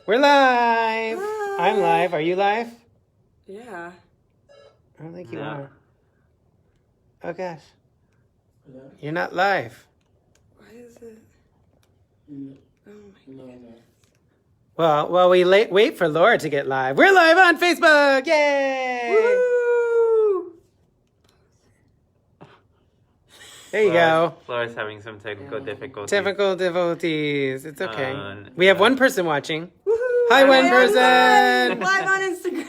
We're live. Hi. I'm live. Are you live? Yeah. I don't think you No. are. Oh gosh. You're not live. Why is it? Oh my goodness. Well, while we wait for Laura to get live, we're live on Facebook. Yay! Woo! There you go. Laura's having some technical difficulties. Typical difficulties. It's okay. Um, We have one person watching. Woohoo! Hi, one I'm person. Live on Instagram.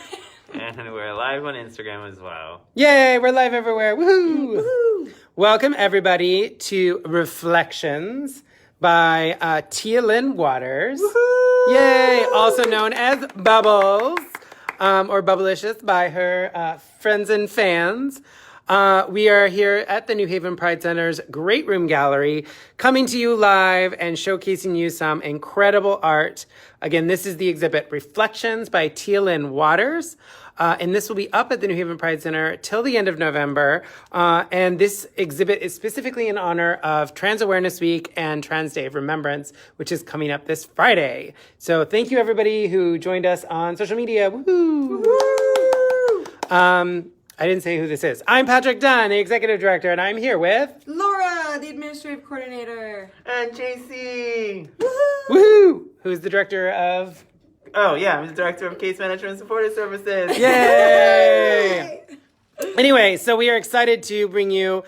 And we're live on Instagram as well. Yay! We're live everywhere. Woohoo! Woohoo! Welcome everybody to Reflections by Tia Lynn Waters. Woohoo! Yay! Also known as Bubbles, or Bubblicious by her friends and fans. We are here at the New Haven Pride Center's Great Room Gallery, coming to you live and showcasing you some incredible art. Again, this is the exhibit Reflections by Tia Lynn Waters. And this will be up at the New Haven Pride Center till the end of November. And this exhibit is specifically in honor of Trans Awareness Week and Trans Day of Remembrance, which is coming up this Friday. So thank you everybody who joined us on social media. Woohoo! Woo! I didn't say who this is. I'm Patrick Dunn, the executive director, and I'm here with Laura, the administrative coordinator. And JC! Woohoo! Who's the director of Oh, yeah, I'm the director of Case Management and Supportive Services. Yay! Anyway, so we are excited to bring you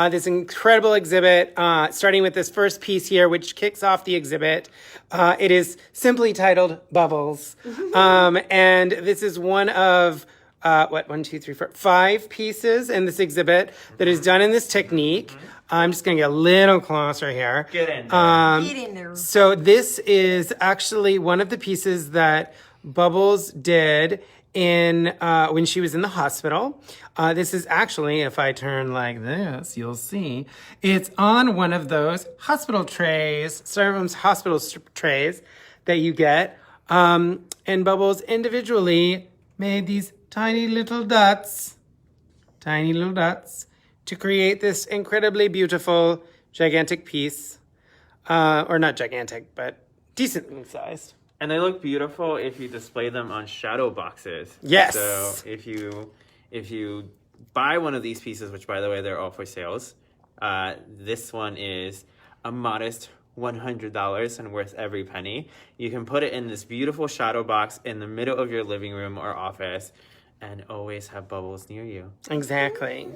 this incredible exhibit, starting with this first piece here, which kicks off the exhibit. It is simply titled Bubbles. And this is one of, 5 pieces in this exhibit that is done in this technique. I'm just going to get a little closer here. Get in there. Get in there. So this is actually one of the pieces that Bubbles did in when she was in the hospital. This is actually, if I turn like this, you'll see, it's on one of those hospital trays, Styrofoam's hospital trays that you get. And Bubbles individually made these tiny little dots to create this incredibly beautiful, gigantic piece. Or not gigantic, but decently sized. And they look beautiful if you display them on shadow boxes. Yes. So if you buy one of these pieces, which by the way, they're all for sales, this one is a modest $100 and worth every penny. You can put it in this beautiful shadow box in the middle of your living room or office and always have Bubbles near you. Exactly.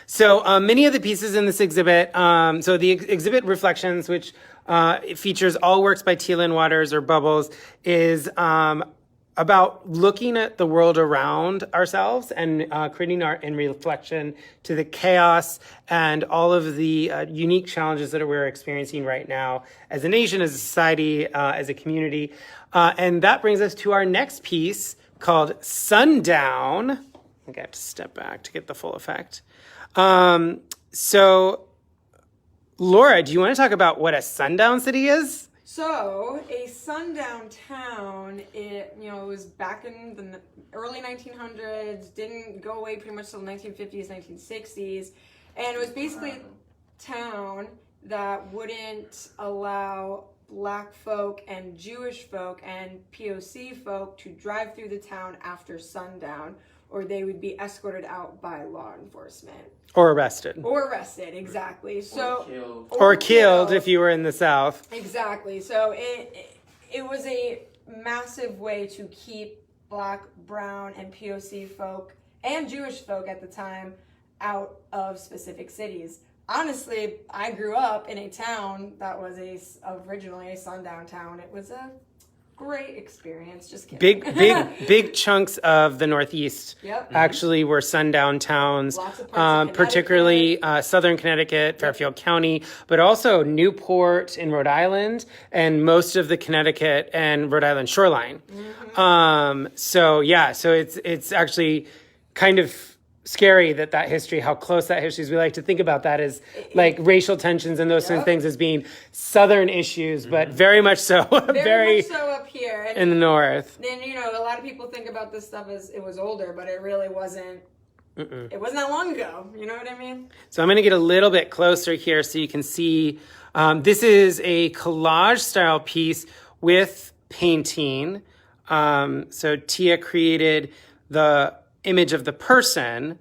So many of the pieces in this exhibit, so the exhibit Reflections, which features all works by Tia Lynn Waters or Bubbles, is about looking at the world around ourselves and creating art in reflection to the chaos and all of the unique challenges that we're experiencing right now as a nation, as a society, as a community. And that brings us to our next piece called Sundown. I think I have to step back to get the full effect. So, Laura, do you want to talk about what a sundown city is? So, a sundown town, it was back in the early 1900s, didn't go away pretty much till the 1950s, 1960s, and it was basically a town that wouldn't allow Black folk and Jewish folk and POC folk to drive through the town after sundown, or they would be escorted out by law enforcement. Or arrested. Exactly. So Or killed if you were in the South. Exactly. So it was a massive way to keep Black, Brown, and POC folk and Jewish folk at the time out of specific cities. Honestly, I grew up in a town that was originally a sundown town. It was a great experience. Just kidding. Big chunks of the Northeast Yep. actually were sundown towns, Lots of parts of particularly southern Connecticut, Fairfield County, but also Newport in Rhode Island and most of the Connecticut and Rhode Island shoreline. So it's actually kind of scary that history, how close that history is. We like to think about that as like racial tensions and those sorts of things as being southern issues, but very much so, very much so up here. And in the north. then, a lot of people think about this stuff as it was older, but it really wasn't. It wasn't that long ago. You know what I mean? So I'm going to get a little bit closer here so you can see. This is a collage style piece with painting. So Tia created the image of the person,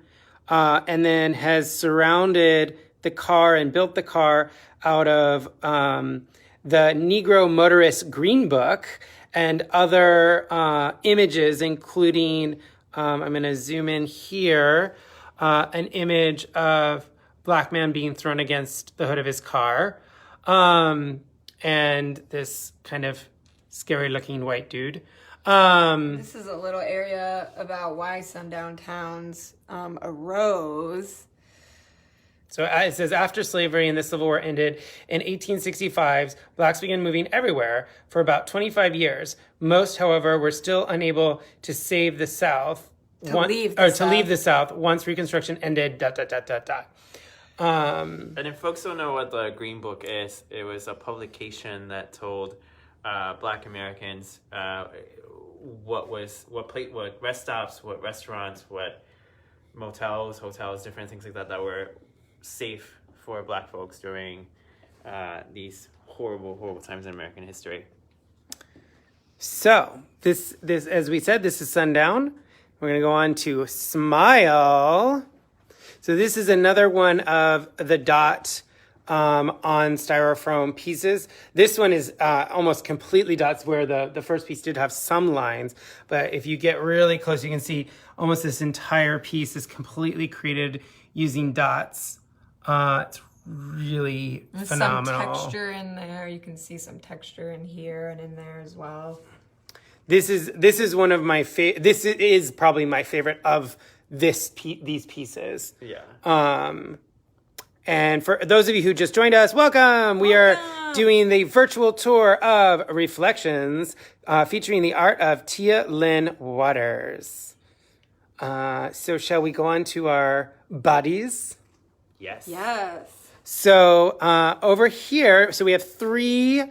and then has surrounded the car and built the car out of the Negro Motorist Green Book and other images, including, I'm going to zoom in here, an image of black man being thrown against the hood of his car, and this kind of scary looking white dude. This is a little area about why sundown towns arose. So it says, after slavery and the Civil War ended in 1865, blacks began moving everywhere for about 25 years. Most, however, were still unable to save the South. Leave the South once Reconstruction ended, ... And if folks don't know what the Green Book is, it was a publication that told Black Americans what rest stops, what restaurants, what motels, hotels, different things like that were safe for Black folks during these horrible times in American history. So this, as we said, this is Sundown. We're going to go on to Smile. So this is another one of the dot on styrofoam pieces. This one is almost completely dots, where the first piece did have some lines. But if you get really close, you can see almost this entire piece is completely created using dots. It's really phenomenal. Some texture in there. You can see some texture in here and in there as well. This is one of my this is probably my favorite of these pieces. Yeah. And for those of you who just joined us, welcome. We are doing the virtual tour of Reflections, featuring the art of Tia Lynn Waters. So shall we go on to our bodies? Yes. Yes. So over here, so we have 3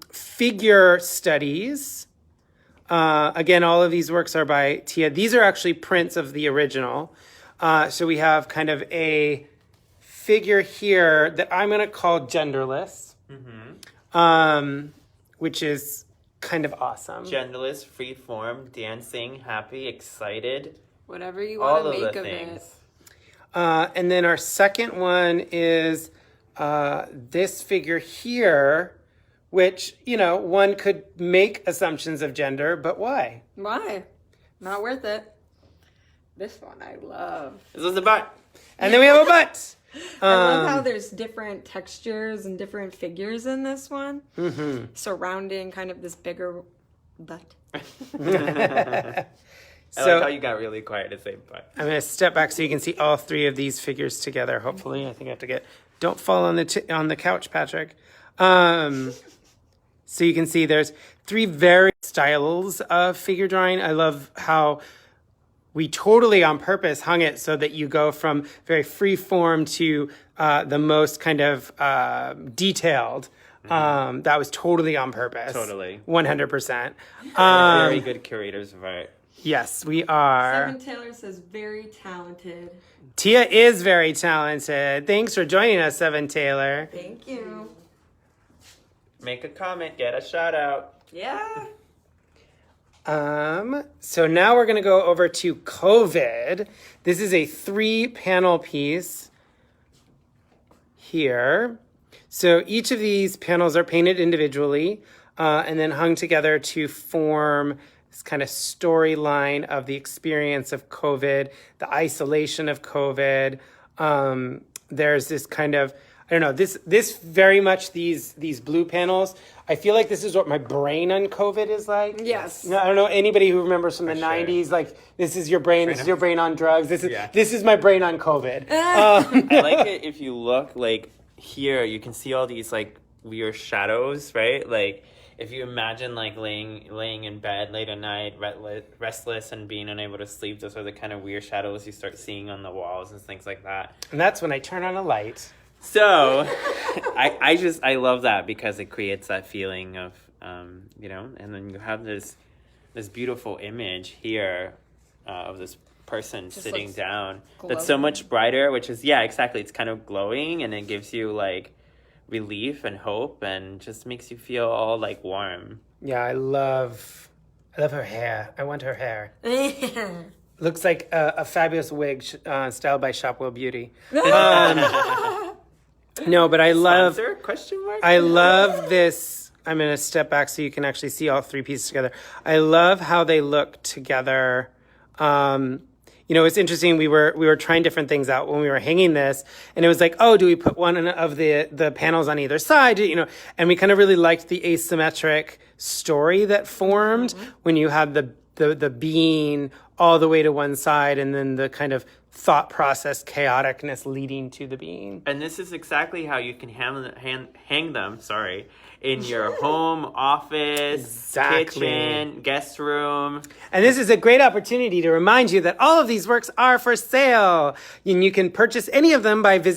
figure studies. Again, all of these works are by Tia. These are actually prints of the original. So we have kind. Of a figure here that I'm going to call genderless, which is kind of awesome. Genderless, free form, dancing, happy, excited. Whatever you want to make of things. it. And then our second one is this figure here, which, one could make assumptions of gender, but why? Why? Not worth it. This one I love. This was the butt. And then we have a butt. I love how there's different textures and different figures in this one, surrounding kind of this bigger butt. I like how you got really quiet to say butt. I'm going to step back so you can see all 3 of these figures together. Hopefully, I think I have to don't fall on the couch, Patrick. So you can see there's 3 very styles of figure drawing. I love how we totally on purpose hung it so that you go from very free form to the most kind of detailed. That was totally on purpose. Totally. 100%. Very good curators of art. Yes, we are. Seven Taylor says very talented. Tia is very talented. Thanks for joining us, Seven Taylor. Thank you. Make a comment, get a shout out. Yeah. So now we're going to go over to COVID. This is a 3-panel piece here. So each of these panels are painted individually and then hung together to form this kind of storyline of the experience of COVID, the isolation of COVID. There's this kind of, I don't know, this very much, these blue panels, I feel like this is what my brain on COVID is like. Yes. I don't know anybody who remembers from the sure. 90s, like this is your brain, this is your brain on drugs, this is my brain on COVID. I like it if you look like here, you can see all these like weird shadows, right? Like if you imagine like laying in bed late at night, restless and being unable to sleep, those are the kind of weird shadows you start seeing on the walls and things like that. And that's when I turn on a light. So I love that because it creates that feeling of, and then you have this beautiful image here of this person Just sitting down glowing. that's so much brighter, which is, yeah, exactly. It's kind of glowing and it gives you like relief and hope, and just makes you feel all like warm. Yeah, I love her hair. I want her hair. Looks like a fabulous wig styled by Shopwell Beauty. No, but I love... Sponsor? Question mark? I love this. I'm going to step back so you can actually see all three pieces together. I love how they look together. It's interesting. We were trying different things out when we were hanging this, and it was like, oh, do we put one of the panels on either side? And we kind of really liked the asymmetric story that formed when you had the being all the way to one side, and then the kind of thought process chaoticness leading to the being. And this is exactly how you can hang them, in your home, office, kitchen, guest room. And this is a great opportunity to remind you that all of these works are for sale. And you can purchase any of them by by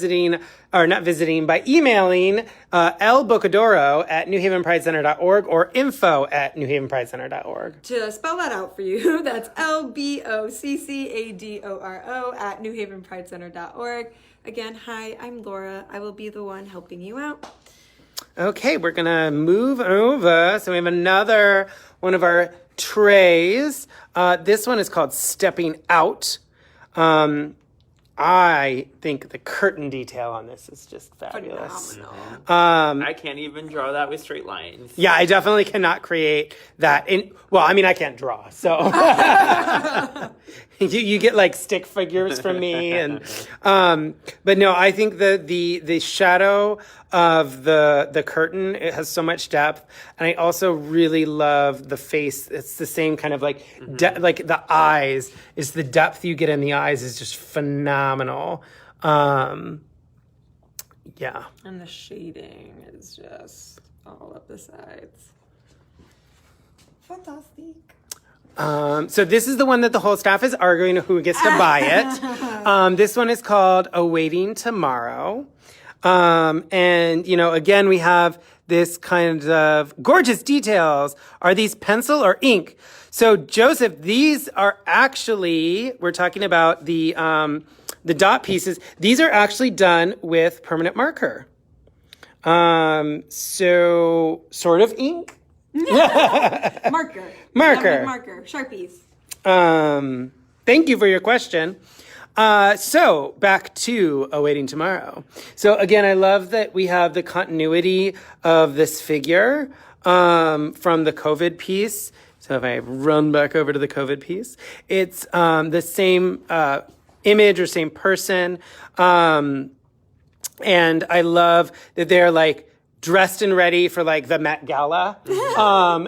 emailing El Bocadoro at newhavenpridecenter.org or info@newhavenpridecenter.org. To spell that out for you, that's LBOCCADORO at newhavenpridecenter.org. Again, hi, I'm Laura. I will be the one helping you out. Okay, we're going to move over. So we have another one of our trays. This one is called Stepping Out. I think the curtain detail on this is just fabulous. Phenomenal. I can't even draw that with straight lines. Yeah, I definitely cannot create that. I can't draw, so you get like stick figures from me, and but no, I think the shadow of the curtain, it has so much depth, and I also really love the face. It's the same kind of like like the eyes. Is the depth you get in the eyes is just phenomenal. Yeah. And the shading is just all up the sides. Fantastic. So this is the one that the whole staff is arguing who gets to buy it. This one is called Awaiting Tomorrow. Again, we have this kind of gorgeous details. Are these pencil or ink? So Joseph, these are actually, we're talking about the dot pieces. These are actually done with permanent marker. So sort of ink. Marker. Sharpies. Thank you for your question. So back to Awaiting Tomorrow. So again, I love that we have the continuity of this figure from the COVID piece. So if I run back over to the COVID piece, it's the same image or same person. And I love that they're like dressed and ready for like the Met Gala.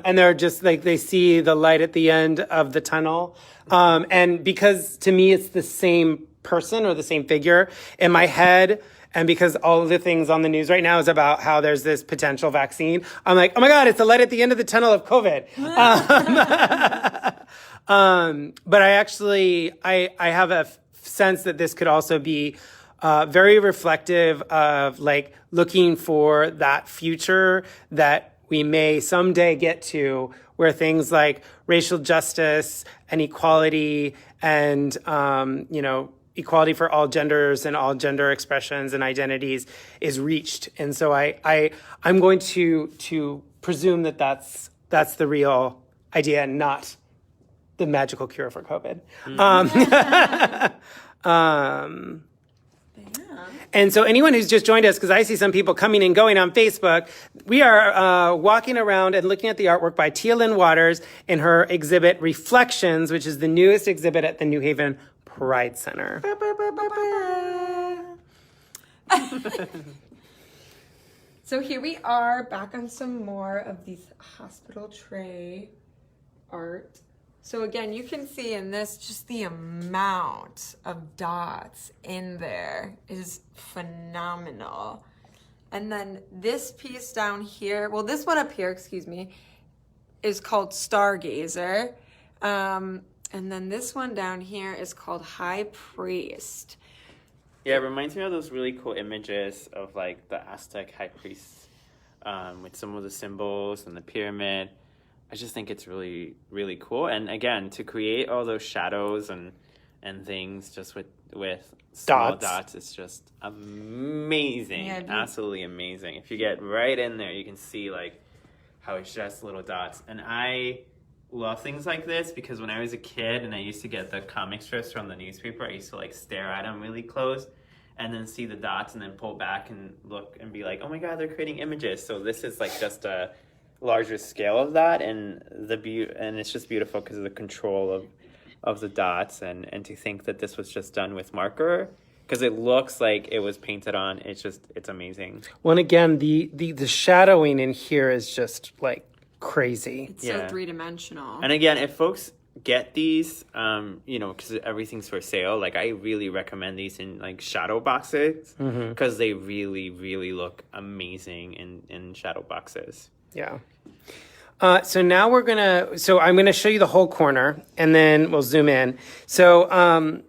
And they're just like, they see the light at the end of the tunnel. And because to me, it's the same person or the same figure in my head. And because all of the things on the news right now is about how there's this potential vaccine, I'm like, oh my God, it's the light at the end of the tunnel of COVID. But I actually, I have a sense that this could also be very reflective of like looking for that future that we may someday get to, where things like racial justice and equality and, equality for all genders and all gender expressions and identities is reached. And so I'm going to presume that that's the real idea and not the magical cure for COVID. And so anyone who's just joined us, because I see some people coming and going on Facebook, we are walking around and looking at the artwork by Lynn Waters in her exhibit Reflections, which is the newest exhibit at the New Haven Pride Center. So here we are back on some more of these hospital tray art. So again, you can see in this, just the amount of dots in there is phenomenal. And then this piece down here, well, this one up here, excuse me, is called Stargazer. And then this one down here is called High Priest. Yeah, it reminds me of those really cool images of like the Aztec high priests with some of the symbols and the pyramid. I just think it's really, really cool. And again, to create all those shadows and and things just with small Dots. dots. It's just amazing. Yeah, dude. Absolutely amazing. If you get right in there, you can see like how it's just little dots. And I love things like this because when I was a kid and I used to get the comic strips from the newspaper, I used to like stare at them really close and then see the dots and then pull back and look and be like, oh my God, they're creating images. So this is like just a larger scale of that, and and it's just beautiful because of the control of the dots, and to think that this was just done with marker because it looks like it was painted on. It's amazing. Well, and again, the shadowing in here is just like crazy. It's so three-dimensional. And again, if folks get these, because everything's for sale, like I really recommend these in like shadow boxes because they really, really look amazing in shadow boxes. Yeah. So now I'm going to show you the whole corner and then we'll zoom in. So,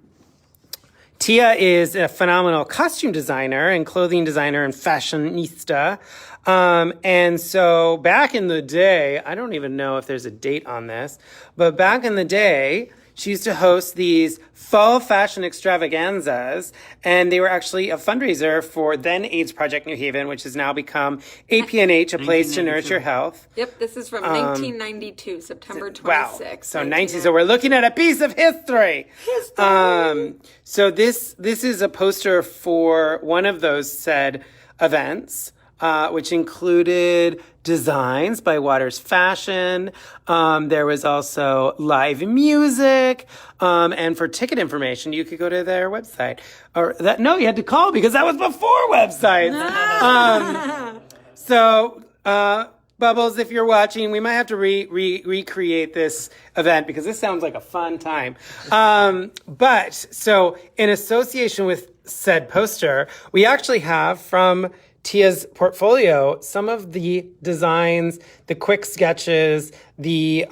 Tia is a phenomenal costume designer and clothing designer and fashionista. And so back in the day, I don't even know if there's a date on this, but back in the day, she used to host these fall fashion extravaganzas, and they were actually a fundraiser for then AIDS Project New Haven, which has now become APNH, a place to nourish your health. Yep, this is from 1992, September 26th. Wow. So we're looking at a piece of history. So this is a poster for one of those said events, which included designs by Waters Fashion. There was also live music. And for ticket information, you could go to their website. You had to call because that was before websites. Bubbles, if you're watching, we might have to recreate this event because this sounds like a fun time. So in association with said poster, we actually have from Tia's portfolio some of the designs, the quick sketches, the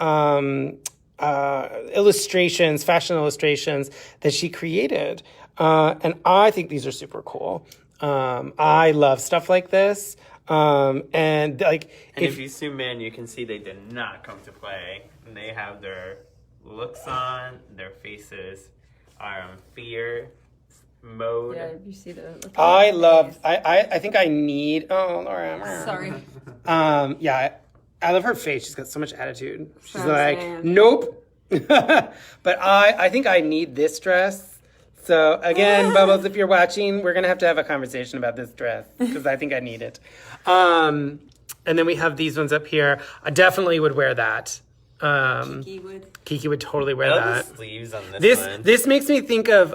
illustrations, fashion illustrations that she created. And I think these are super cool. I love stuff like this. If you zoom in, you can see they did not come to play. They have their looks on, their faces are on fear mode. Yeah, you see the look. I think I need, Laura. Sorry. I love her face. She's got so much attitude. She's That's like, saying. nope. But I think I need this dress. So again, Bubbles, if you're watching, we're going to have a conversation about this dress because I think I need it. And then we have these ones up here. I definitely would wear that. Kiki would totally wear I that. love the sleeves on this one. This makes me think of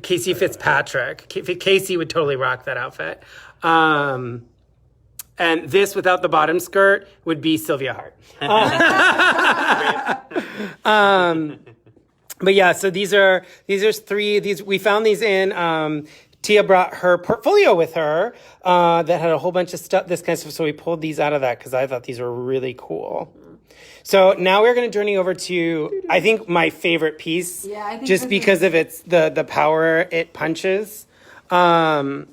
Casey Fitzpatrick. Casey would totally rock that outfit. And this without the bottom skirt would be Sylvia Hart. But yeah, so these are three. We found these in. Tia brought her portfolio with her that had a whole bunch of stuff, this kind of stuff. So we pulled these out of that because I thought these were really cool. So now we're going to journey over to, I think, my favorite piece. Yeah, I think just because of its the power it punches. So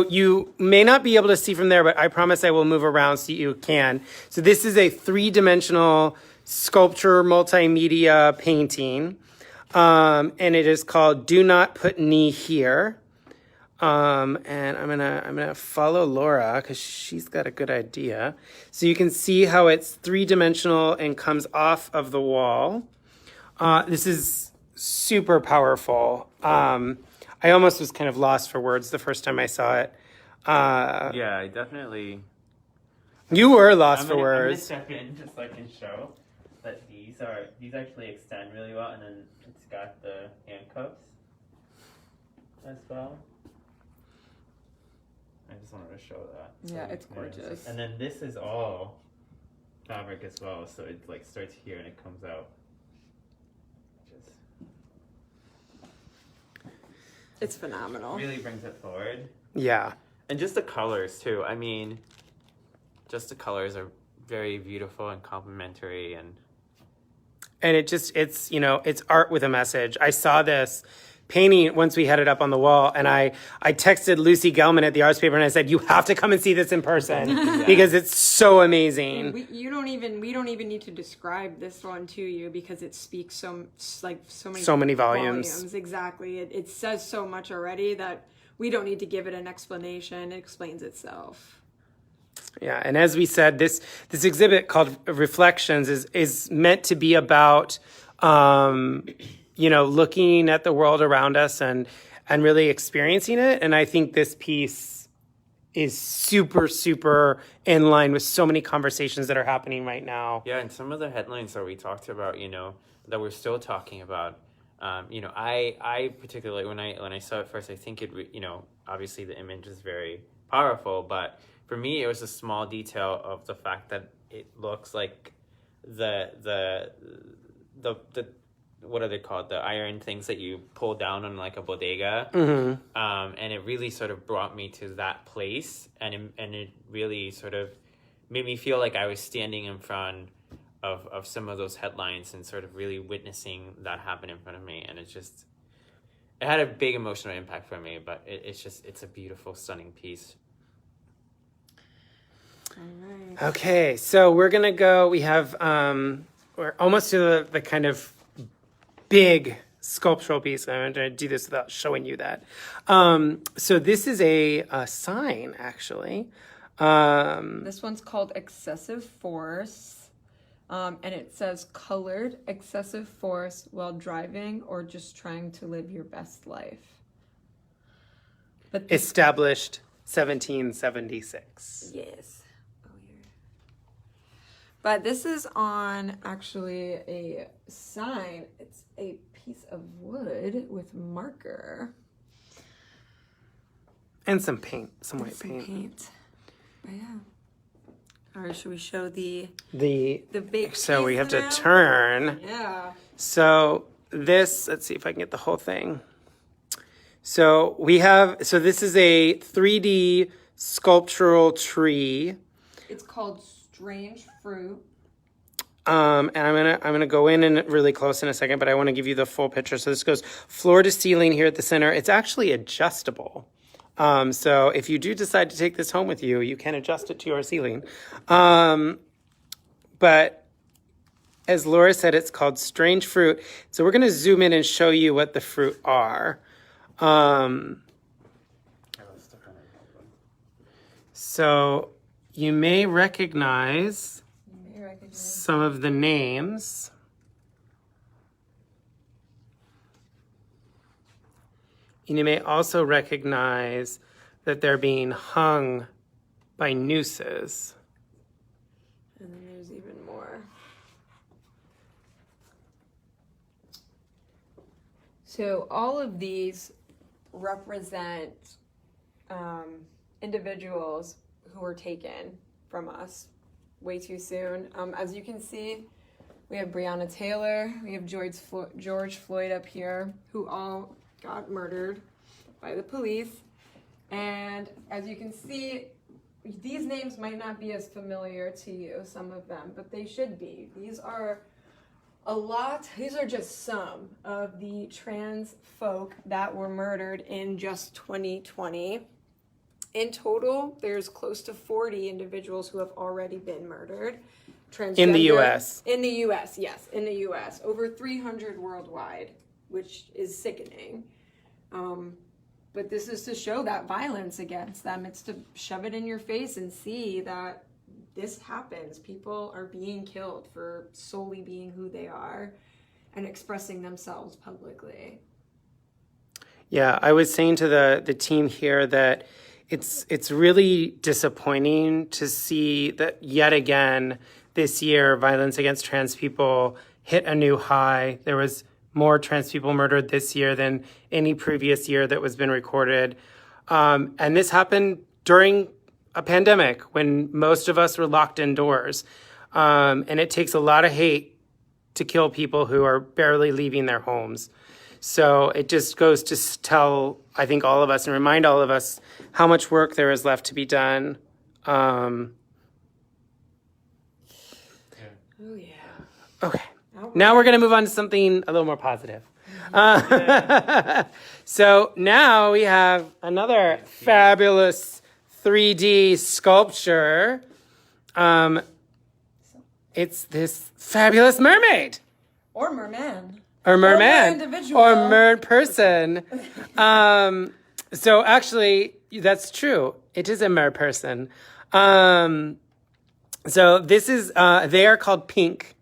you may not be able to see from there, but I promise I will move around so you can. So this is a 3-dimensional sculpture multimedia painting. And it is called Do Not Put Knee Here. And I'm gonna follow Laura because she's got a good idea. So you can see how it's 3-dimensional and comes off of the wall. This is super powerful. I almost was kind of lost for words the first time I saw it. Yeah, I definitely. You were lost for I'm gonna words. step in just so I can show that these actually extend really well, and then it's got the handcuffs as well. I just wanted to show that. Yeah, it's gorgeous. And then this is all fabric as well, so it like starts here and it comes out. It's phenomenal. Really brings it forward. Yeah. And just the colors too. I mean, just the colors are very beautiful and complementary, and it's art with a message. I saw this painting once we had it up on the wall, and I texted Lucy Gelman at the arts paper and I said, you have to come and see this in person because it's so amazing. We don't even need to describe this one to you because it speaks so many volumes. Exactly. It says so much already that we don't need to give it an explanation. It explains itself. Yeah, and as we said, this exhibit called Reflections is meant to be about looking at the world around us and really experiencing it. And I think this piece is super, super in line with so many conversations that are happening right now. Yeah, and some of the headlines that we talked about, that we're still talking about, I particularly, when I saw it first, I think obviously the image is very powerful, but for me, it was a small detail of the fact that it looks like the what are they called? The iron things that you pull down on like a bodega. Mm-hmm. And it really sort of brought me to that place, and it really sort of made me feel like I was standing in front of some of those headlines and sort of really witnessing that happen in front of me. And it had a big emotional impact for me, but it's a beautiful, stunning piece. All right. Okay, so we're gonna go. We have we're almost to the kind of big sculptural piece. I'm going to do this without showing you that. So this is a sign, actually. This one's called Excessive Force, and it says colored excessive force while driving or just trying to live your best life. But established 1776. Yes. But this is on actually a sign. It's a piece of wood with marker. And some paint, some white paint. But yeah. All right, should we show the big So we have now? to turn. Yeah. So this, let's see if I can get the whole thing. So this is a 3D sculptural tree. It's called Strange Fruit. And I'm gonna go in and really close in a second, but I want to give you the full picture. So this goes floor to ceiling here at the center. It's actually adjustable. So if you do decide to take this home with you, you can adjust it to your ceiling. But as Laura said, it's called Strange Fruit. So we're gonna zoom in and show you what the fruit are. So you may recognize some of the names. And you may also recognize that they're being hung by nooses. And then there's even more. So all of these represent individuals who were taken from us way too soon. As you can see, we have Breonna Taylor, we have George Floyd up here, who all got murdered by the police. And as you can see, these names might not be as familiar to you, some of them, but they should be. These are just some of the trans folk that were murdered in just 2020. In total, there's close to 40 individuals who have already been murdered. In the U.S. In the U.S., yes, in the U.S. Over 300 worldwide, which is sickening. But this is to show that violence against them. It's to shove it in your face and see that this happens. People are being killed for solely being who they are and expressing themselves publicly. Yeah, I was saying to the team here that it's really disappointing to see that yet again this year violence against trans people hit a new high. There was more trans people murdered this year than any previous year that was been recorded. And this happened during a pandemic when most of us were locked indoors. And it takes a lot of hate to kill people who are barely leaving their homes. So it just goes to tell, I think, all of us and remind all of us how much work there is left to be done. Oh, yeah. Okay. Now we're going to move on to something a little more positive. So now we have another fabulous 3D sculpture. It's this fabulous mermaid. Or merman. Or merman. individual. Or mer person. So actually, that's true. It is a mer person. So this is, they are called pink.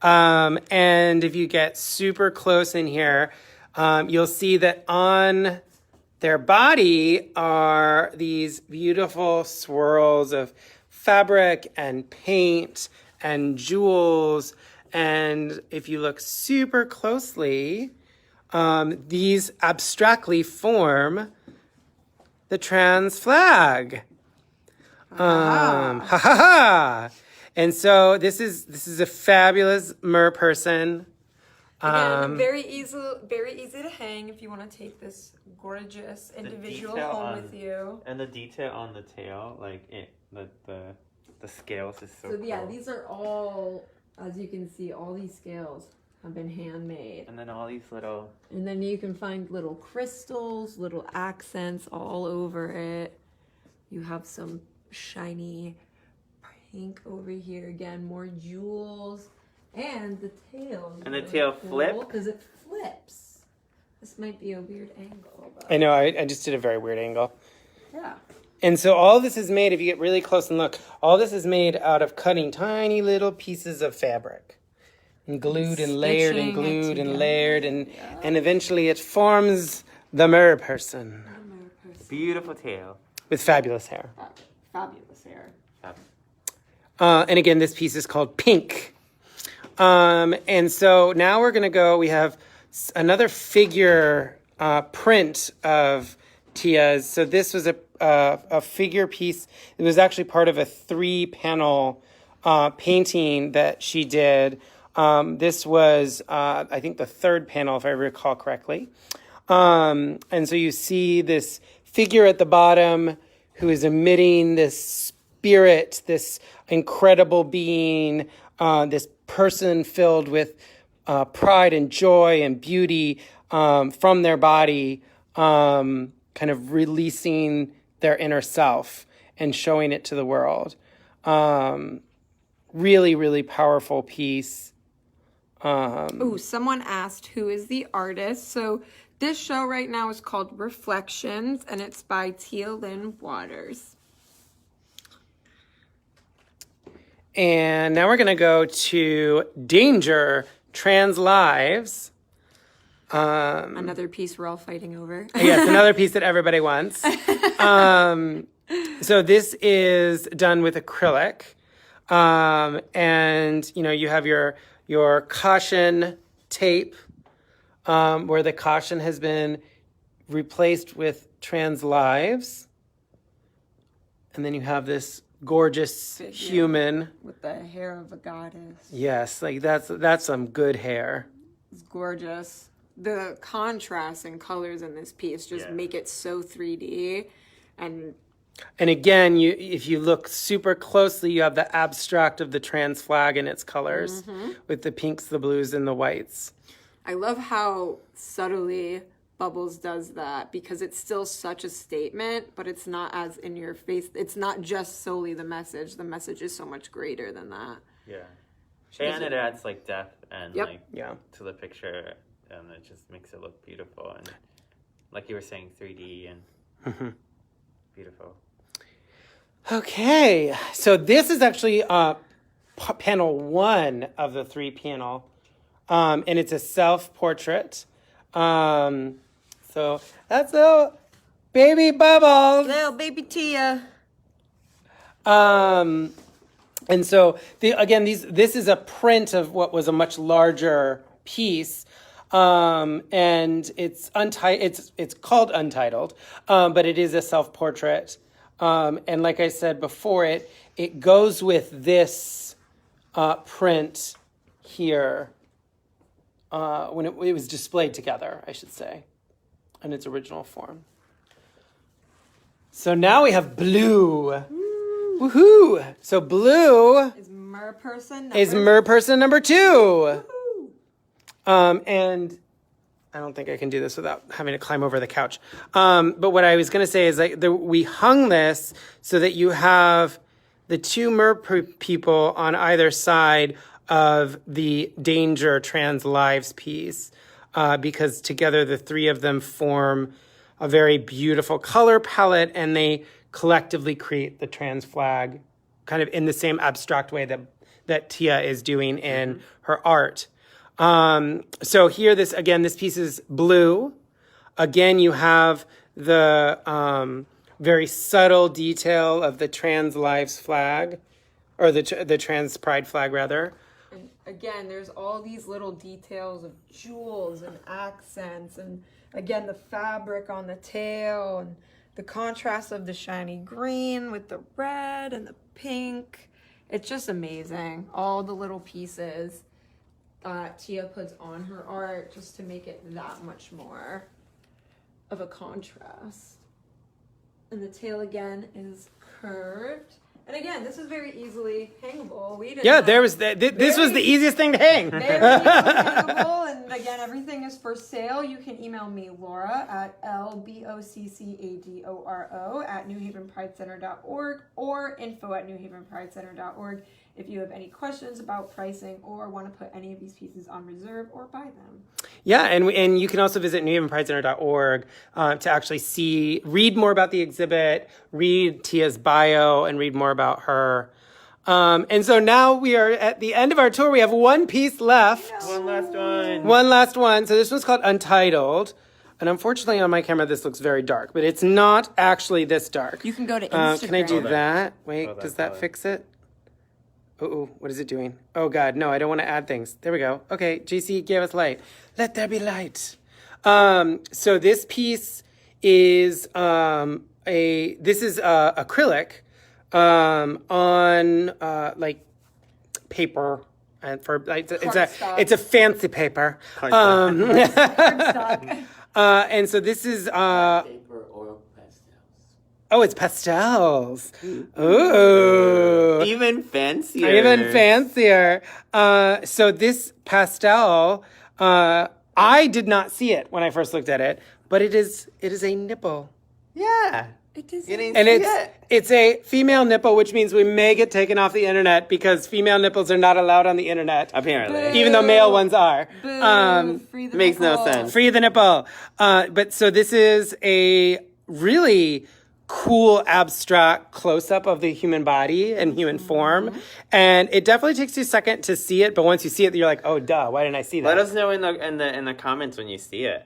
And if you get super close in here, you'll see that on their body are these beautiful swirls of fabric and paint and jewels. And if you look super closely, these abstractly form the trans flag. Ha ha ha! And so this is a fabulous mer person. Again, very easy to hang if you want to take this gorgeous individual home with you. And the detail on the tail, like the scales is so cool. Yeah, these are all, as you can see, all these scales have been handmade. And then all these little... And then you can find little crystals, little accents all over it. You have some shiny pink over here. Again, more jewels. And the tail. And the tail flips? Because it flips. This might be a weird angle. But... I know, I just did a very weird angle. Yeah. And so all this is made, if you get really close and look, all this is made out of cutting tiny little pieces of fabric. And glued and layered and glued and layered. And eventually it forms the mer person. Beautiful tail. With fabulous hair. Fabulous hair. And again, this piece is called Pink. And so now we're going to go, we have another figure print of Tia's. So this was a figure piece. It was actually part of a 3-panel painting that she did. This was, I think, the 3rd panel, if I recall correctly. And so you see this figure at the bottom who is emitting this spirit, this incredible being, this person filled with pride and joy and beauty from their body, kind of releasing their inner self and showing it to the world. Really, really powerful piece. Someone asked who is the artist. So this show right now is called Reflections, and it's by Lynn Waters. And now we're going to go to Danger, Trans Lives. Another piece we're all fighting over. Yes, another piece that everybody wants. So this is done with acrylic. And, you know, you have your caution tape, where the caution has been replaced with trans lives. And then you have this gorgeous human with the hair of a goddess. Yes, like that's some good hair. It's gorgeous. The contrast and colors in this piece just make it so 3D. And again, if you look super closely, you have the abstract of the trans flag in its colors, with the pinks, the blues, and the whites. I love how subtly Bubbles does that, because it's still such a statement, but it's not as in your face. It's not just solely the message. The message is so much greater than that. Yeah. And it adds like depth and to the picture, and it just makes it look beautiful. And like you were saying, 3D and beautiful. Okay, so this is actually panel 1 of the 3-panel, and it's a self-portrait. So that's little baby Bubbles. Little baby Tia. And so this is a print of what was a much larger piece. And it's called Untitled, but it is a self-portrait. And like I said before, it goes with this print here when it was displayed together, I should say, in its original form. So now we have blue. Woohoo! So blue is mer person number 2. And I don't think I can do this without having to climb over the couch. But what I was going to say is we hung this so that you have the two people on either side of the Danger Trans Lives piece, because together the three of them form a very beautiful color palette, and they collectively create the trans flag kind of in the same abstract way that Tia is doing in her art. So here, this piece is blue. Again, you have the very subtle detail of the Trans Lives flag, or the Trans Pride flag, rather. And again, there's all these little details of jewels and accents, and again, the fabric on the tail, and the contrast of the shiny green with the red and the pink. It's just amazing. All the little pieces that Tia puts on her art just to make it that much more of a contrast. And the tail again is curved. And again, this is very easily hangable. This was the easiest thing to hang. Very easily hangable. And again, everything is for sale. You can email me, Laura, at lboccadoro@newhavenpridecenter.org or info@newhavenpridecenter.org if you have any questions about pricing or want to put any of these pieces on reserve or buy them. Yeah, and you can also visit newhavenpridecenter.org to actually read more about the exhibit, read Tia's bio, and read more about her. And so now we are at the end of our tour. We have one piece left. One last one. One last one. So this one's called Untitled. And unfortunately on my camera, this looks very dark, but it's not actually this dark. You can go to Instagram. Can I do that? Wait, Hold on, does that hold on. fix it? Oh, what is it doing? Oh God, no, I don't want to add things. There we go. Okay, JC gave us light. Let there be light. So this piece is acrylic on like paper, and it's a fancy paper. And so this is Paper or pastels. oh, it's pastels. Ooh. Even fancier. Even fancier. So this pastel, I did not see it when I first looked at it, but it is a nipple. Yeah. It is. You didn't And see it. it's a female nipple, which means we may get taken off the internet because female nipples are not allowed on the internet, Apparently. even though male ones are. Boo, free the makes no nipple. sense. Free the nipple. But so this is a really cool abstract close-up of the human body and human form. And it definitely takes you a second to see it, but once you see it, you're like, oh, duh, why didn't I see that? Let us know in the comments when you see it.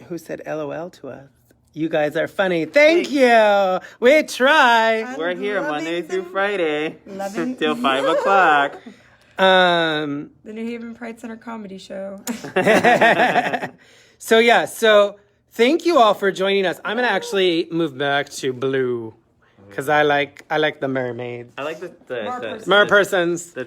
Who said LOL to us? You guys are funny. Thank you. We try. We're here Monday through Friday Loving- till 5 o'clock. Um, The New Haven Pride Center comedy show. so thank you all for joining us. I'm gonna actually move back to blue because I like the mermaids, I like the merpersons. the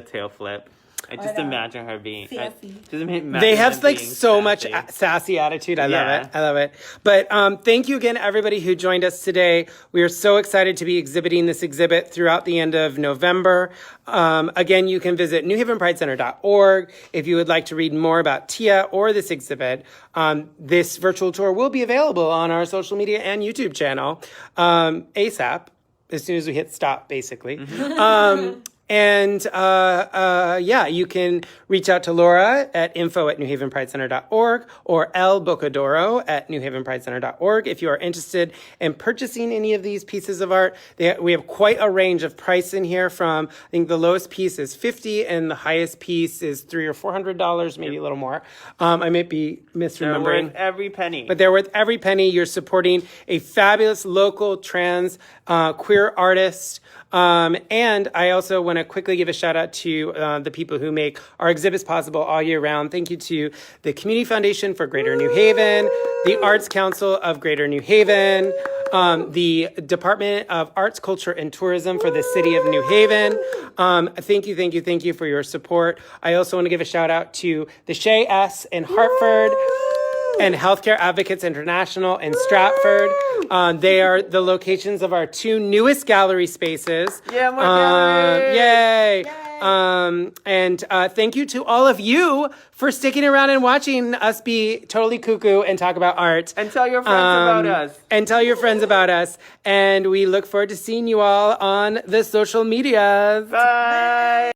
tail flip. I just imagine her being. Sassy. They have like so much sassy attitude. I love it. But thank you again, everybody who joined us today. We are so excited to be exhibiting this exhibit throughout the end of November. Again, you can visit newhavenpridecenter.org if you would like to read more about Tia or this exhibit. This virtual tour will be available on our social media and YouTube channel ASAP, as soon as we hit stop, basically. And you can reach out to Laura at info@newhavenpridecenter.org or L Boccadoro at newhavenpridecenter.org if you are interested in purchasing any of these pieces of art. We have quite a range of price in here from, I think the lowest piece is $50 and the highest piece is $300 or $400, maybe a little more. I might be misremembering. They're worth every penny. But they're worth every penny. You're supporting a fabulous local trans queer artist. And I also want to quickly give a shout out to the people who make our exhibits possible all year round. Thank you to the Community Foundation for Greater New Haven, the Arts Council of Greater New Haven, the Department of Arts, Culture, and Tourism for the City of New Haven. Thank you for your support. I also want to give a shout out to the Shea S. in Hartford, and Healthcare Advocates International in Stratford. They are the locations of our two newest gallery spaces. Yeah, more galleries. Yay! And thank you to all of you for sticking around and watching us be totally cuckoo and talk about art. And tell your friends about us. And tell your friends about us. And we look forward to seeing you all on the social medias. Bye.